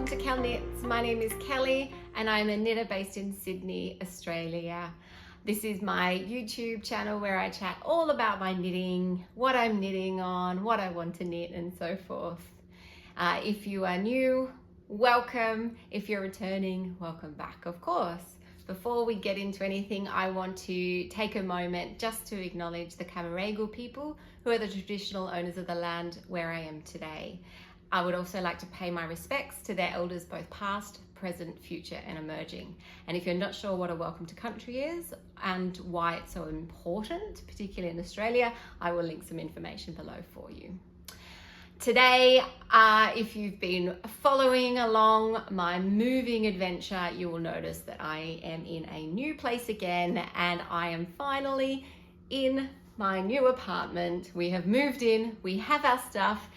to Kat Knits. My name is Kelly and I'm a knitter based in Sydney, Australia. This is my YouTube channel where I chat all about my knitting, what I'm knitting on, what I want to knit and so forth. If you are new, welcome. If you're returning, welcome back, of course. Before we get into anything, I want to take a moment just to acknowledge the Camaragal people who are the traditional owners of the land where I am today. I would also like to pay my respects to their elders, both past, present, future, and emerging. And if you're not sure what a welcome to country is and why it's so important, particularly in Australia, I will link some information below for you. Today, if you've been following along my moving adventure, you will notice that I am in a new place again and I am finally in my new apartment. We have moved in, we have our stuff.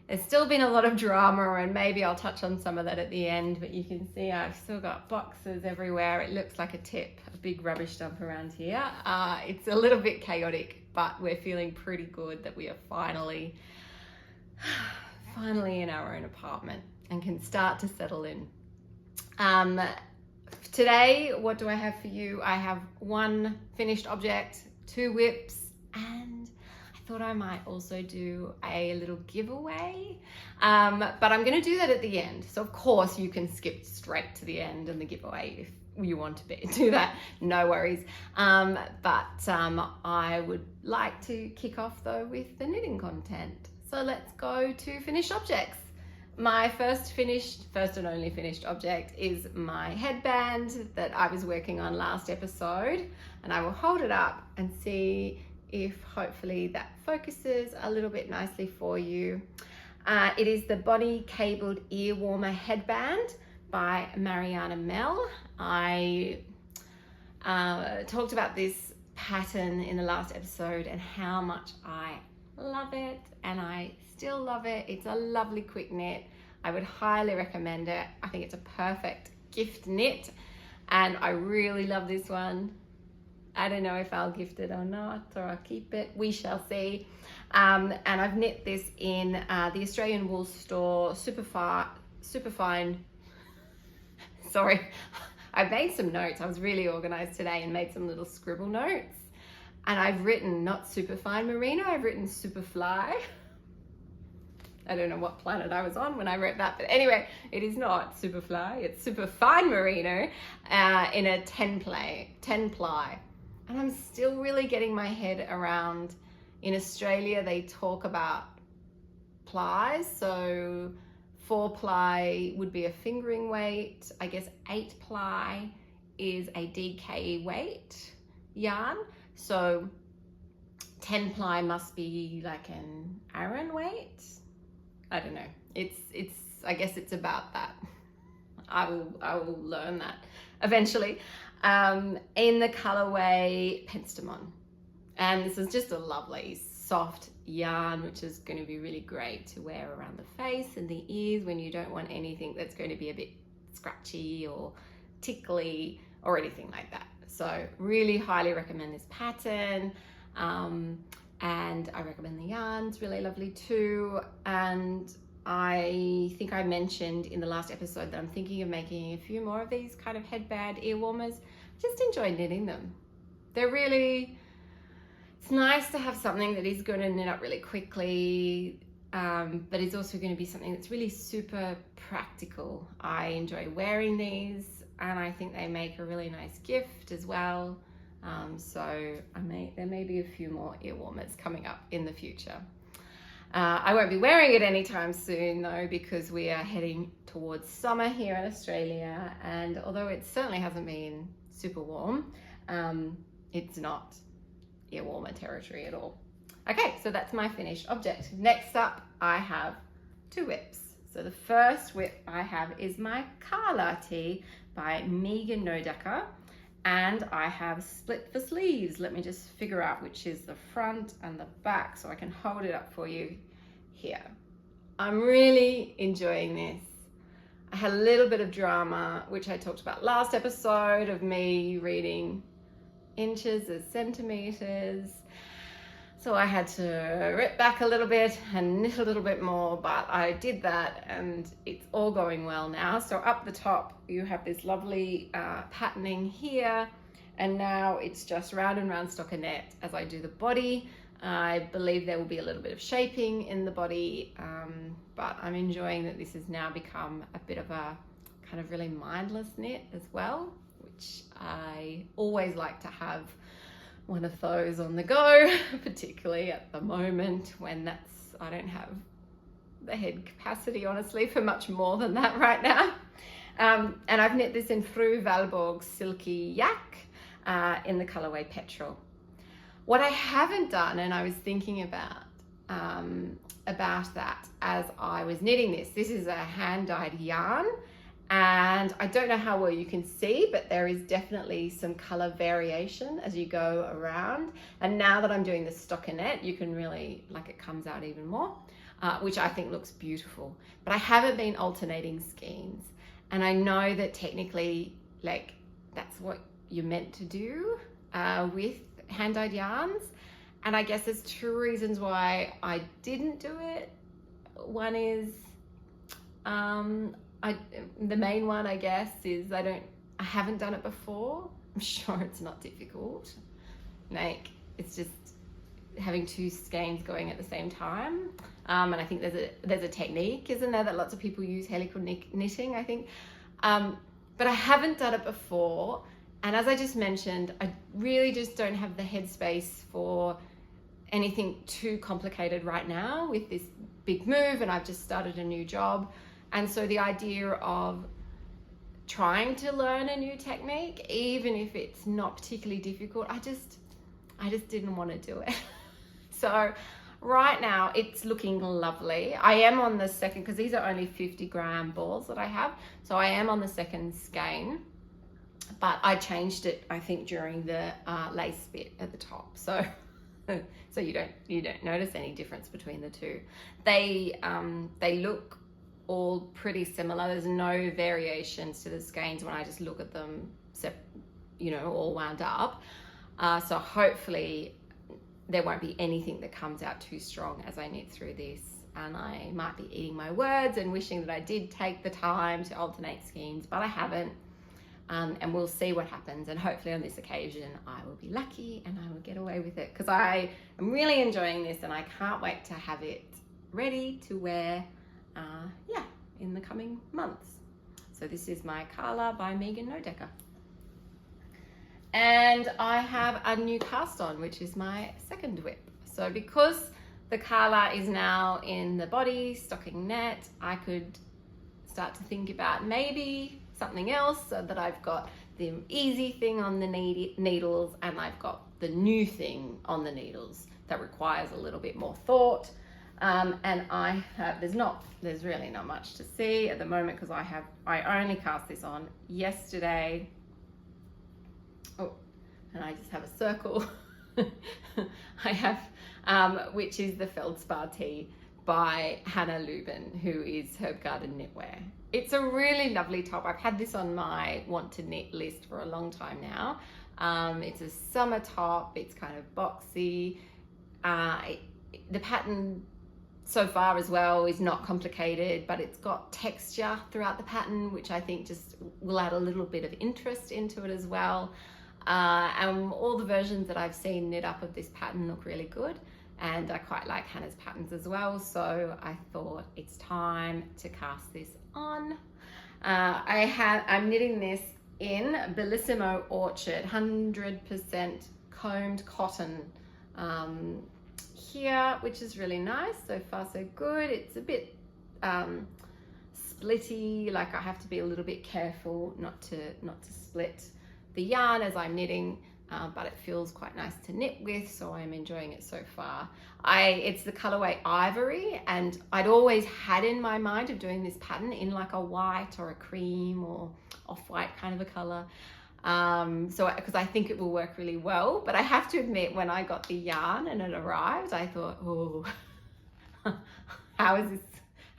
There's still been a lot of drama and maybe I'll touch on some of that at the end, but you can see I've still got boxes everywhere. It looks like a tip, a big rubbish dump around here. It's a little bit chaotic, but we're feeling pretty good that we are finally in our own apartment and can start to settle in. Today, what do I have for you? I have one finished object, 2 whips, and I thought I might also do a little giveaway, but I'm going to do that at the end. So of course you can skip straight to the end and the giveaway if you want to do that, no worries. But I would like to kick off though with the knitting content. So let's go to finished objects. My first and only finished object is my headband that I was working on last episode, and I will hold it up and see if hopefully that focuses a little bit nicely for you. It is the Body Cabled Earwarmer Headband by Mariana Mel. I talked about this pattern in the last episode and how much I love it, and I still love it. It's a lovely quick knit. I would highly recommend it. I think it's a perfect gift knit and I really love this one. I don't know if I'll gift it or not, or I'll keep it. We shall see. And I've knit this in the Australian wool store, Superfine. Sorry, I made some notes. I was really organized today and made some little scribble notes. And I've written not Superfine Merino, I've written Superfly. I don't know what planet I was on when I wrote that, but anyway, it is not Superfly, it's Superfine Merino in a 10 ply. And I'm still really getting my head around, in Australia, they talk about plies. So 4 ply would be a fingering weight. I guess 8 ply is a DK weight yarn. So 10 ply must be like an Aran weight. I don't know. I guess it's about that. I will learn that eventually. In the colorway Penstemon. And this is just a lovely soft yarn, which is going to be really great to wear around the face and the ears when you don't want anything that's going to be a bit scratchy or tickly or anything like that. So really highly recommend this pattern. And I recommend the yarns, really lovely too. And I think I mentioned in the last episode that I'm thinking of making a few more of these kind of headband ear warmers. Just enjoy knitting them. They're really, it's nice to have something that is going to knit up really quickly, but it's also going to be something that's really super practical. I enjoy wearing these and I think they make a really nice gift as well. So there may be a few more ear warmers coming up in the future. I won't be wearing it anytime soon though, because we are heading towards summer here in Australia, and although it certainly hasn't been super warm, it's not ear warmer territory at all. Okay, so that's my finished object. Next up, I have 2 whips. So the first whip I have is my Carla Tee by Megan Nodecker. And I have split for sleeves. Let me just figure out which is the front and the back so I can hold it up for you here. I'm really enjoying this. I had a little bit of drama, which I talked about last episode, of me reading inches as centimeters. So I had to rip back a little bit and knit a little bit more, but I did that and it's all going well now. So up the top, you have this lovely patterning here, and now it's just round and round stockinette as I do the body. I believe there will be a little bit of shaping in the body, but I'm enjoying that this has now become a bit of a kind of really mindless knit as well, which I always like to have one of those on the go, particularly at the moment when I don't have the head capacity, honestly, for much more than that right now. And I've knit this in through Valborg Silky Yak in the colorway Petrol. What I haven't done, and I was thinking about that as I was knitting this is a hand-dyed yarn, and I don't know how well you can see, but there is definitely some color variation as you go around. And now that I'm doing the stockinette, you can really, like, it comes out even more, which I think looks beautiful. But I haven't been alternating skeins, and I know that technically, like, that's what you're meant to do with hand-dyed yarns. And I guess there's two reasons why I didn't do it. One is, the main one, I guess, is I haven't done it before. I'm sure it's not difficult. Like, it's just having two skeins going at the same time. And I think there's a technique, isn't there, that lots of people use, helical knitting, I think. But I haven't done it before. And as I just mentioned, I really just don't have the headspace for anything too complicated right now with this big move, and I've just started a new job. And so the idea of trying to learn a new technique, even if it's not particularly difficult, I just didn't want to do it. So right now it's looking lovely. I am on the second, because these are only 50-gram balls that I have. So I am on the second skein, but I changed it, I think, during the lace bit at the top. So you don't notice any difference between the two. They look all pretty similar. There's no variations to the skeins when I just look at them, all wound up. So hopefully there won't be anything that comes out too strong as I knit through this. And I might be eating my words and wishing that I did take the time to alternate skeins, but I haven't. And we'll see what happens. And hopefully on this occasion, I will be lucky and I will get away with it, because I am really enjoying this and I can't wait to have it ready to wear in the coming months. So this is my Carla by Megan Nodecker. And I have a new cast on, which is my second whip. So because the Carla is now in the body stockinette, I could start to think about maybe something else, so that I've got the easy thing on the needles and I've got the new thing on the needles that requires a little bit more thought. And I have, there's really not much to see at the moment, because I only cast this on yesterday. Oh, and I just have a circle. I have, which is the Feldspar Tee by Hanna Lübben, who is Herb Garden Knitwear. It's a really lovely top. I've had this on my want to knit list for a long time now. It's a summer top. It's kind of boxy. The pattern so far as well is not complicated, but it's got texture throughout the pattern, which I think just will add a little bit of interest into it as well. And all the versions that I've seen knit up of this pattern look really good. And I quite like Hannah's patterns as well, so I thought it's time to cast this on. I'm knitting this in Bellissimo Orchard 100% combed cotton here, which is really nice. So far so good. It's a bit splitty, like I have to be a little bit careful not to split the yarn as I'm knitting. But it feels quite nice to knit with, so I'm enjoying it so far. It's the colorway Ivory, and I'd always had in my mind of doing this pattern in like a white or a cream or off-white kind of a color. Because I think it will work really well. But I have to admit, when I got the yarn and it arrived, I thought, oh, how am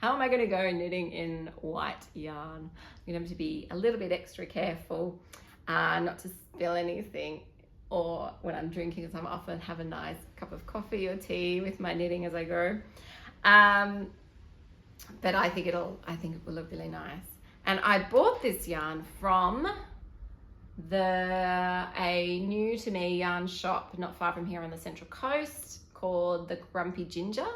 I going to go knitting in white yarn? I'm going to have to be a little bit extra careful not to spill anything. or when I'm drinking, as I'm often have a nice cup of coffee or tea with my knitting as I go. But I think it will look really nice. And I bought this yarn from a new to me yarn shop not far from here on the Central Coast called the Grumpy Ginger.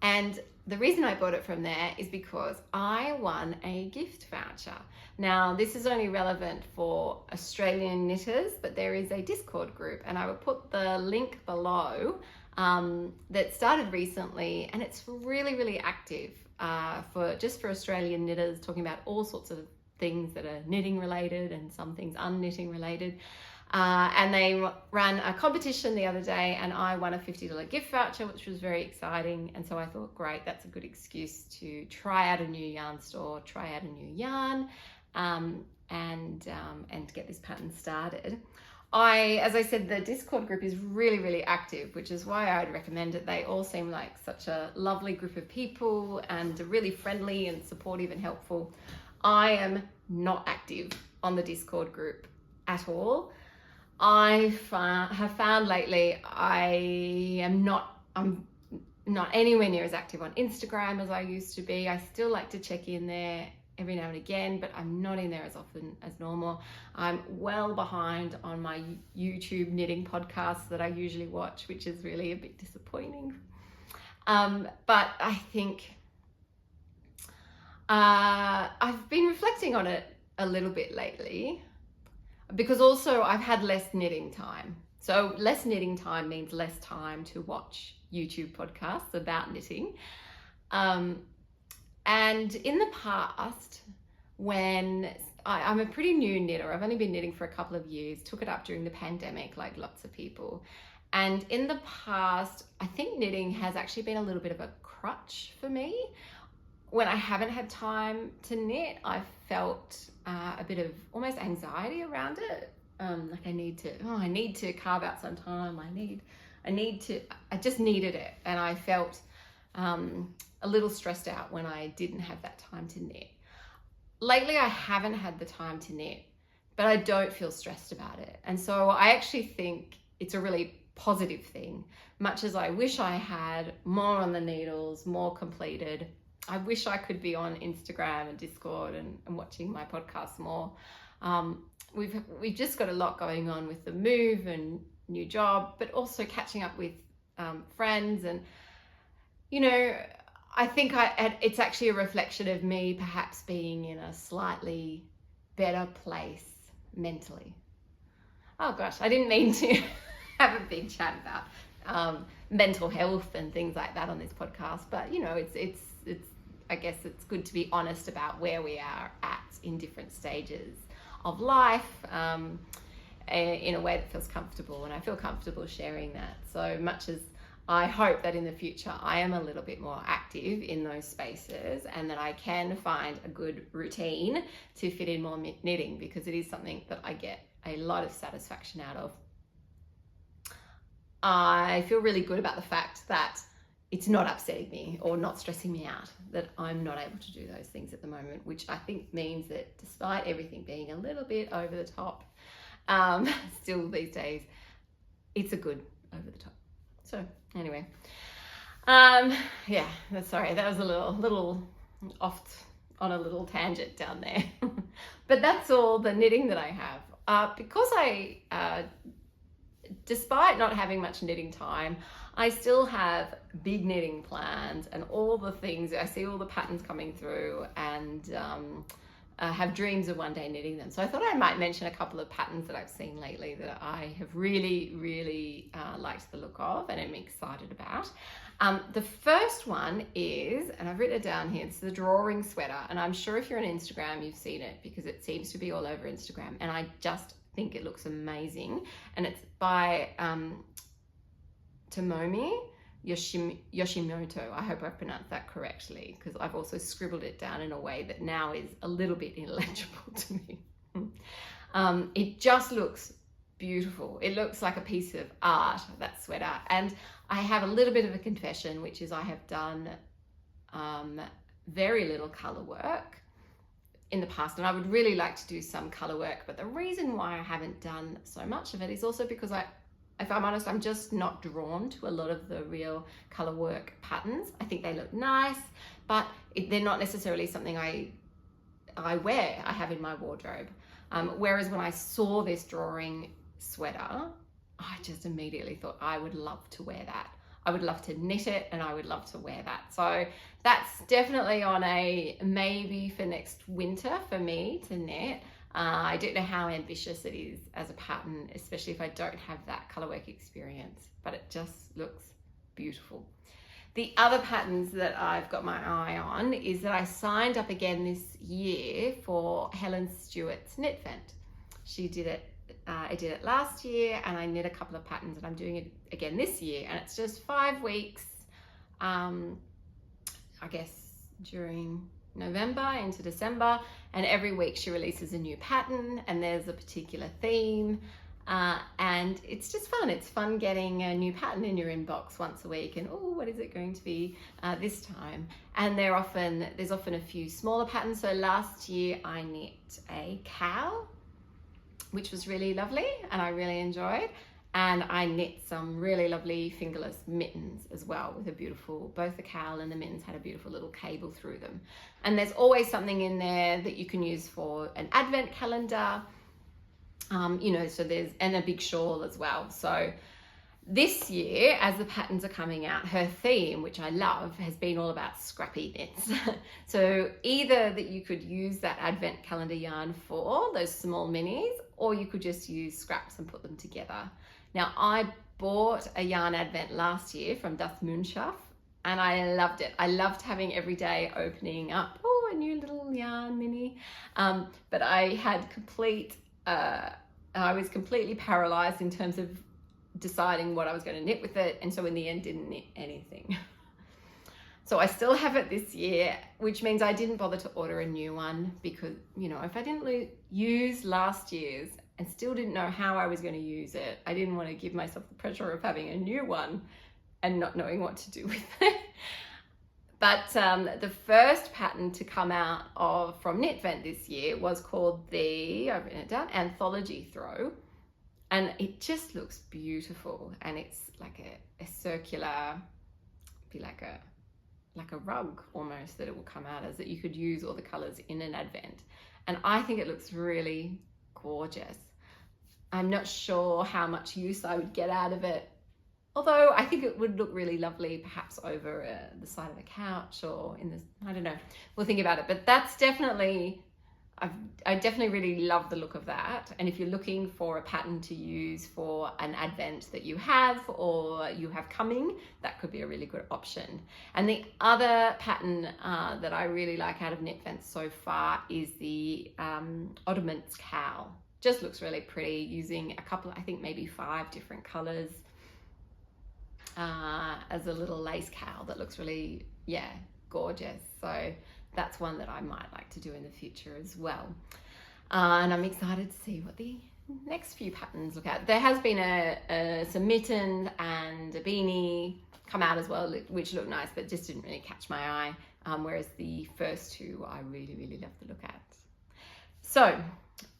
And the reason I bought it from there is because I won a gift voucher. Now, this is only relevant for Australian knitters, but there is a Discord group, and I will put the link below, that started recently, and it's really, really active for Australian knitters, talking about all sorts of things that are knitting related and some things unknitting related. And they ran a competition the other day, and I won a $50 gift voucher, which was very exciting. And so I thought, great, that's a good excuse to try out a new yarn store, try out a new yarn, and get this pattern started. As I said, the Discord group is really, really active, which is why I'd recommend it. They all seem like such a lovely group of people and really friendly and supportive and helpful. I am not active on the Discord group at all. I have found lately I'm not anywhere near as active on Instagram as I used to be. I still like to check in there every now and again, but I'm not in there as often as normal. I'm well behind on my YouTube knitting podcasts that I usually watch, which is really a bit disappointing. But I think I've been reflecting on it a little bit lately, because also I've had less knitting time. So less knitting time means less time to watch YouTube podcasts about knitting. And in the past, when I'm a pretty new knitter, I've only been knitting for a couple of years, took it up during the pandemic like lots of people. And in the past, I think knitting has actually been a little bit of a crutch for me. When I haven't had time to knit, I felt a bit of almost anxiety around it. Like I need to carve out some time. I just needed it. And I felt a little stressed out when I didn't have that time to knit. Lately, I haven't had the time to knit, but I don't feel stressed about it. And so I actually think it's a really positive thing. Much as I wish I had more on the needles, more completed, I wish I could be on Instagram and Discord and watching my podcasts more. We've just got a lot going on with the move and new job, but also catching up with friends. And, you know, I think it's actually a reflection of me perhaps being in a slightly better place mentally. Oh gosh, I didn't mean to have a big chat about mental health and things like that on this podcast, but you know, it's I guess it's good to be honest about where we are at in different stages of life, in a way that feels comfortable, and I feel comfortable sharing that. So much as I hope that in the future I am a little bit more active in those spaces, and that I can find a good routine to fit in more knitting, because it is something that I get a lot of satisfaction out of. I feel really good about the fact that it's not upsetting me or not stressing me out that I'm not able to do those things at the moment, which I think means that despite everything being a little bit over the top, still these days, it's a good over the top. So anyway, yeah, sorry, that was a little off on a little tangent down there. But that's all the knitting that I have. Because despite not having much knitting time, I still have big knitting plans and all the things. I see all the patterns coming through, and have dreams of one day knitting them. So I thought I might mention a couple of patterns that I've seen lately that I have really, really liked the look of and am excited about. The first one is, and I've written it down here, it's the drawing sweater. And I'm sure if you're on Instagram, you've seen it because it seems to be all over Instagram. And I just think it looks amazing. And it's by Tomomi Yoshimoto. I hope I pronounced that correctly, because I've also scribbled it down in a way that now is a little bit illegible to me. It just looks beautiful. It looks like a piece of art, that sweater. And I have a little bit of a confession, which is I have done very little color work in the past, and I would really like to do some color work, but the reason why I haven't done so much of it is also because if I'm honest, I'm just not drawn to a lot of the real color work patterns. I think they look nice, but they're not necessarily something I wear, I have in my wardrobe. Whereas when I saw this drawing sweater, I just immediately thought I would love to wear that. I would love to knit it, and I would love to wear that. So that's definitely on a maybe for next winter for me to knit. I don't know how ambitious it is as a pattern, especially if I don't have that colorwork experience, but it just looks beautiful. The other patterns that I've got my eye on is that I signed up again this year for Helen Stewart's Knitvent. She did it, I did it last year, and I knit a couple of patterns, and I'm doing it again this year, and it's just 5 weeks, I guess during November into December, and every week she releases a new pattern and there's a particular theme, and it's just fun. It's fun getting a new pattern in your inbox once a week, and oh, what is it going to be this time? And there's often a few smaller patterns. So last year I knit a cowl, which was really lovely and I really enjoyed. And I knit some really lovely fingerless mittens as well with a beautiful, both the cowl and the mittens had a beautiful little cable through them. And there's always something in there that you can use for an advent calendar, you know, so and a big shawl as well. So this year, as the patterns are coming out, her theme, which I love, has been all about scrappy knits. So either that you could use that advent calendar yarn for those small minis, or you could just use scraps and put them together. Now, I bought a yarn advent last year from Das Moonschaft, and I loved it. I loved having every day opening up, oh, a new little yarn mini. But I had I was completely paralyzed in terms of deciding what I was going to knit with it, and so in the end didn't knit anything. So I still have it this year, which means I didn't bother to order a new one, because, you know, if I didn't use last year's and still didn't know how I was going to use it, I didn't want to give myself the pressure of having a new one and not knowing what to do with it. But the first pattern to come out from Knitvent this year was called I've written it down, Anthology Throw. And it just looks beautiful, and it's like a circular, be like a rug almost that it will come out as, that you could use all the colors in an advent. And I think it looks really gorgeous. I'm not sure how much use I would get out of it, although I think it would look really lovely perhaps over the side of a couch or in this, I don't know, we'll think about it. But that's definitely, I definitely really love the look of that. And if you're looking for a pattern to use for an advent that you have or you have coming, that could be a really good option. And the other pattern that I really like out of Knitvent so far is the Oddments Cowl. Just looks really pretty, using a couple, I think maybe 5 different colors as a little lace cowl that looks really, yeah, gorgeous. So that's one that I might like to do in the future as well. And I'm excited to see what the next few patterns look at. There has been some mittens and a beanie come out as well, which look nice, but just didn't really catch my eye. Whereas the first 2 I really, really love the look at. So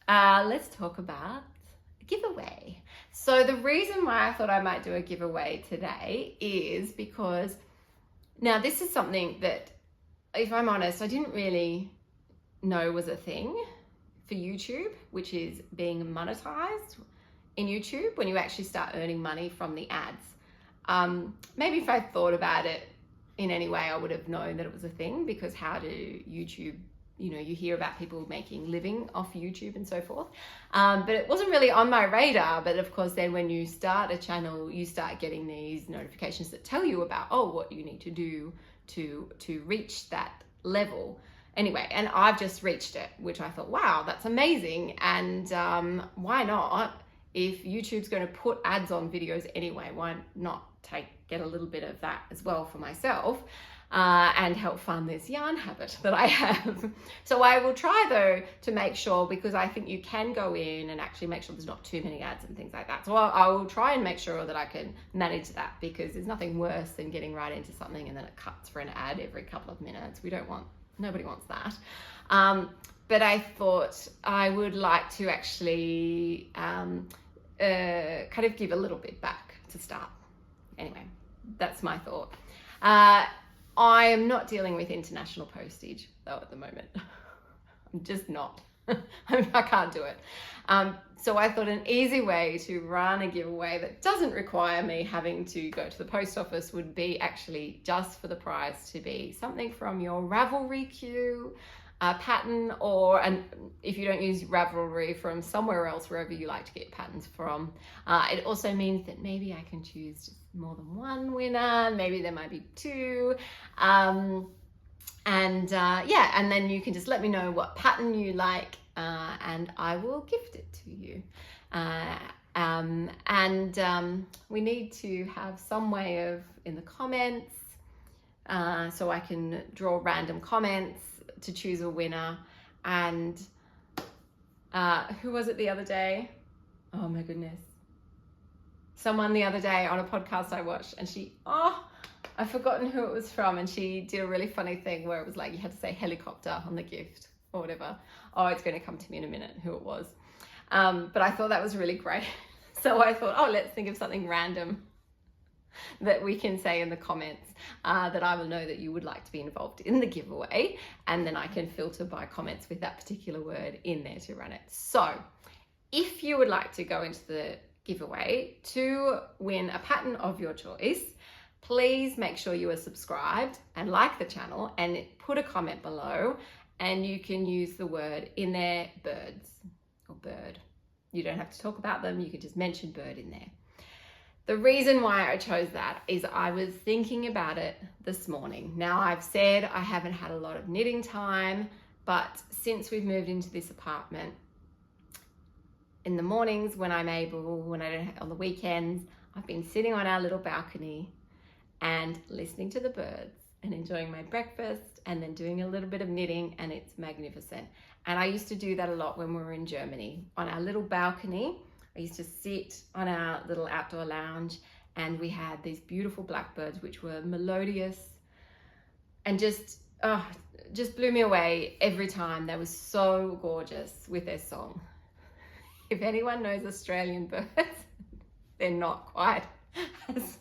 let's talk about a giveaway. So the reason why I thought I might do a giveaway today is because now this is something that, if I'm honest, I didn't really know was a thing for YouTube, which is being monetized in YouTube when you actually start earning money from the ads. Maybe if I thought about it in any way, I would have known that it was a thing, because how do YouTube, you know, you hear about people making living off YouTube and so forth. But it wasn't really on my radar. But of course, then when you start a channel, you start getting these notifications that tell you about, oh, what you need to do to reach that level. Anyway, and I've just reached it, which I thought, wow, that's amazing. And why not? If YouTube's going to put ads on videos anyway, why not get a little bit of that as well for myself and help fund this yarn habit that I have. So I will try, though, to make sure, because I think you can go in and actually make sure there's not too many ads and things like that. So I will try and make sure that I can manage that, because there's nothing worse than getting right into something and then it cuts for an ad every couple of minutes. Nobody wants that. but I thought I would like to actually kind of give a little bit back to start. Anyway, that's my thought. I am not dealing with international postage though at the moment. I'm just not. I can't do it. So I thought an easy way to run a giveaway that doesn't require me having to go to the post office would be actually just for the prize to be something from your Ravelry queue, pattern, or, and if you don't use Ravelry, from somewhere else, wherever you like to get patterns from. It also means that maybe I can choose more than one winner, maybe there might be two. And then you can just let me know what pattern you like, and I will gift it to you. We need to have some way of, in the comments, so I can draw random comments to choose a winner. And who was it the other day? Oh my goodness. Someone the other day on a podcast I watched, and I've forgotten who it was from, and she did a really funny thing where it was like you had to say helicopter on the gift or whatever. Oh, it's going to come to me in a minute who it was. But I thought that was really great. So I thought, let's think of something random that we can say in the comments, that I will know that you would like to be involved in the giveaway, and then I can filter by comments with that particular word in there to run it. So if you would like to go into the giveaway to win a pattern of your choice, please make sure you are subscribed and like the channel, and put a comment below, and you can use the word in there, birds or bird. You don't have to talk about them, you can just mention bird in there. The reason why I chose that is I was thinking about it this morning. Now, I've said I haven't had a lot of knitting time, but since we've moved into this apartment, in the mornings when I'm able, when I don't, on the weekends, I've been sitting on our little balcony and listening to the birds and enjoying my breakfast, and then doing a little bit of knitting, and it's magnificent. And I used to do that a lot when we were in Germany. On our little balcony, I used to sit on our little outdoor lounge, and we had these beautiful blackbirds which were melodious and just blew me away every time. They were so gorgeous with their song. If anyone knows Australian birds, they're not quite as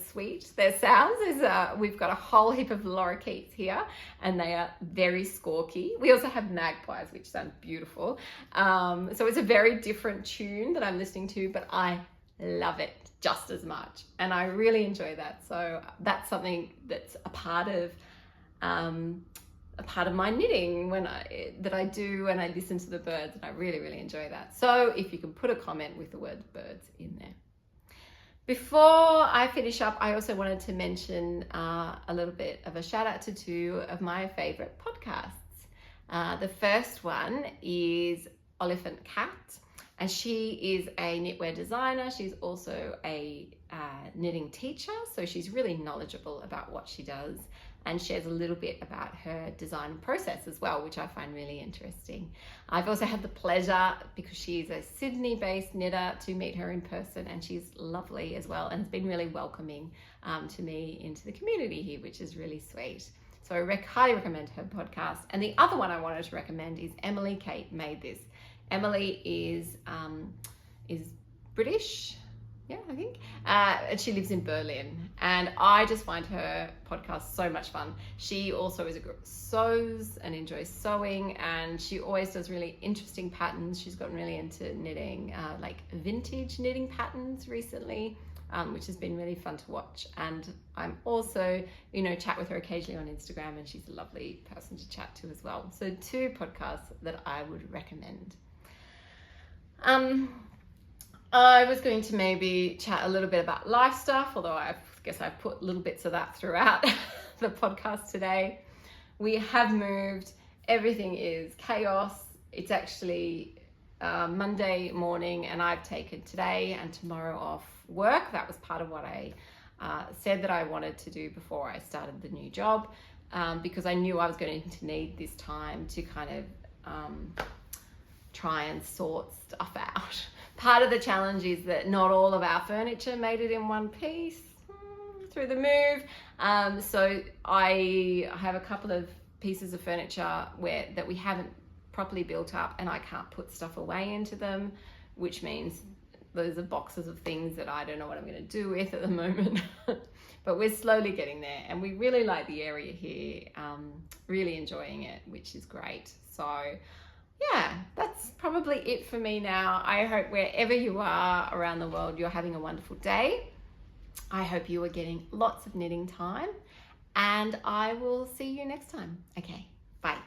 sweet. Their sounds is, we've got a whole heap of lorikeets here, and they are very squawky. We also have magpies, which sound beautiful. So it's a very different tune that I'm listening to, but I love it just as much, and I really enjoy that. So that's something that's a part of my knitting that I do, and I listen to the birds, and I really, really enjoy that. So if you can put a comment with the word birds in there. Before I finish up, I also wanted to mention a little bit of a shout out to two of my favorite podcasts. The first one is Oliphant Kat, and she is a knitwear designer. She's also a knitting teacher, so she's really knowledgeable about what she does, and shares a little bit about her design process as well, which I find really interesting. I've also had the pleasure, because she's a Sydney-based knitter, to meet her in person, and she's lovely as well, and has been really welcoming to me into the community here, which is really sweet. So I highly recommend her podcast. And the other one I wanted to recommend is Emily Kate Made This. Emily is British, yeah, I think. And she lives in Berlin, and I just find her podcast so much fun. She also sews and enjoys sewing, and she always does really interesting patterns. She's gotten really into knitting, like vintage knitting patterns recently, which has been really fun to watch. And I'm also, chat with her occasionally on Instagram, and she's a lovely person to chat to as well. So two podcasts that I would recommend. I was going to maybe chat a little bit about life stuff, although I guess I've put little bits of that throughout the podcast today. We have moved. Everything is chaos. It's actually Monday morning, and I've taken today and tomorrow off work. That was part of what I said that I wanted to do before I started the new job, because I knew I was going to need this time to kind of try and sort stuff out. Part of the challenge is that not all of our furniture made it in one piece through the move. So I have a couple of pieces of furniture that we haven't properly built up, and I can't put stuff away into them, which means those are boxes of things that I don't know what I'm going to do with at the moment. But we're slowly getting there, and we really like the area here, really enjoying it, which is great. So yeah, that's probably it for me now. I hope wherever you are around the world, you're having a wonderful day. I hope you are getting lots of knitting time, and I will see you next time. Okay, bye.